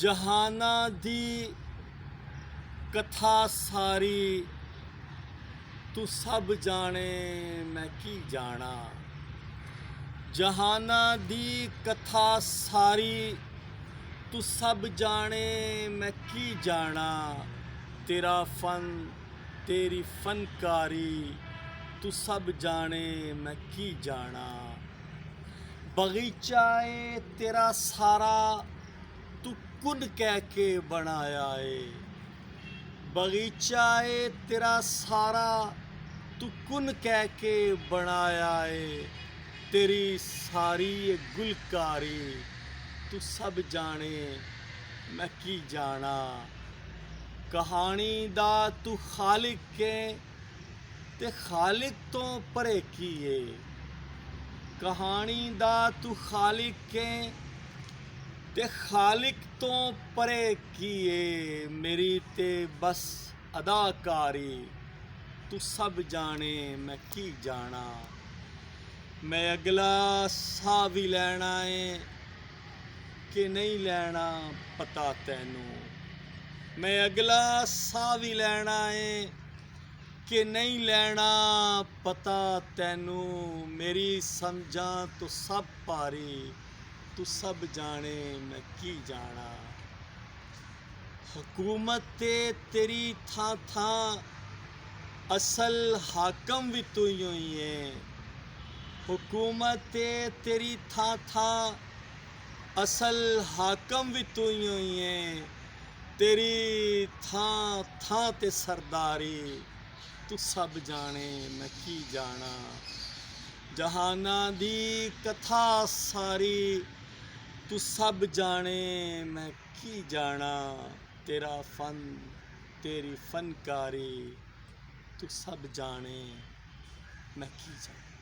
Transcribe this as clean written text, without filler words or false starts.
ਜਹਾਨਾਂ ਦੀ ਕਥਾ ਸਾਰੀ ਤੂੰ ਸਭ ਜਾਣੇ ਮੈਂ ਕੀ ਜਾਣਾ। ਜਹਾਨਾਂ ਦੀ ਕਥਾ ਸਾਰੀ ਤੂੰ ਸਭ ਜਾਣੇ ਮੈਂ ਕੀ ਜਾਣਾ। ਤੇਰਾ ਫਨ ਤੇਰੀ ਫਨਕਾਰੀ ਤੂੰ ਸਭ ਜਾਣੇ ਮੈਂ ਕੀ ਜਾਣਾ। ਬਗੀਚਾ ਏ ਤੇਰਾ ਸਾਰਾ ਤੂੰ ਕੁਨ ਕਹਿ ਕੇ ਬਣਾਇਆ ਏ। ਬਗੀਚਾ ਏ ਤੇਰਾ ਸਾਰਾ ਤੂੰ ਕੁਨ ਕਹਿ ਕੇ ਬਣਾਇਆ ਏ। ਤੇਰੀ ਸਾਰੀ ਗੁਲਕਾਰੀ ਤੂੰ ਸਭ ਜਾਣੇ ਮੈਂ ਕੀ ਜਾਣਾ। ਕਹਾਣੀ ਦਾ ਤੂੰ ਖਾਲਿਕ ਏ ਤੇ ਖਾਲਿਕ ਤੋਂ ਪਰੇ ਕੀ ਏ। ਕਹਾਣੀ ਦਾ ਤੂੰ ਖਾਲਿਕ ਏ ਤੇ ਖਾਲਿਕ ਤੋਂ ਪਰੇ ਕੀ ਏ। ਮੇਰੀ ਤੇ ਬਸ ਅਦਾਕਾਰੀ ਤੂੰ ਸਭ ਜਾਣੇ ਮੈਂ ਕੀ ਜਾਣਾ। ਮੈਂ ਅਗਲਾ ਸਾਹ ਵੀ ਲੈਣਾ ਏ ਕਿ ਨਹੀਂ ਲੈਣਾ ਪਤਾ ਤੈਨੂੰ। ਮੈਂ ਅਗਲਾ ਸਾਹ ਵੀ ਲੈਣਾ ਏ ਕਿ ਨਹੀਂ ਲੈਣਾ ਪਤਾ ਤੈਨੂੰ। ਮੇਰੀ ਸਮਝਾਂ ਤੂੰ ਸਭ ਭਾਰੀ ਤੂੰ ਸਭ ਜਾਣੇ ਮੈਂ ਕੀ ਜਾਣਾ। ਹਕੂਮਤ ਤੇ ਤੇਰੀ ਥਾਂ ਥਾਂ ਅਸਲ ਹਾਕਮ ਵੀ ਤੂੰ ਹੀ ਏ। ਹੁਕੂਮਤ ਤੇ ਤੇਰੀ ਥਾਂ ਥਾਂ ਅਸਲ ਹਾਕਮ ਵੀ ਤੂੰ ਹੀ ਏ। ਤੇਰੀ ਥਾਂ ਥਾਂ ਤੇ ਸਰਦਾਰੀ ਤੂੰ ਸਭ ਜਾਣੇ ਮੈਂ ਕੀ ਜਾਣਾ। ਜਹਾਨਾਂ ਦੀ ਕਥਾ ਸਾਰੀ ਤੂੰ ਸਭ ਜਾਣੇ ਮੈਂ ਕੀ ਜਾਣਾ। ਤੇਰਾ ਫਨ ਤੇਰੀ ਫਨਕਾਰੀ ਤੂੰ ਸਭ ਜਾਣੇ ਮੈਂ ਕੀ ਜਾਣਾ।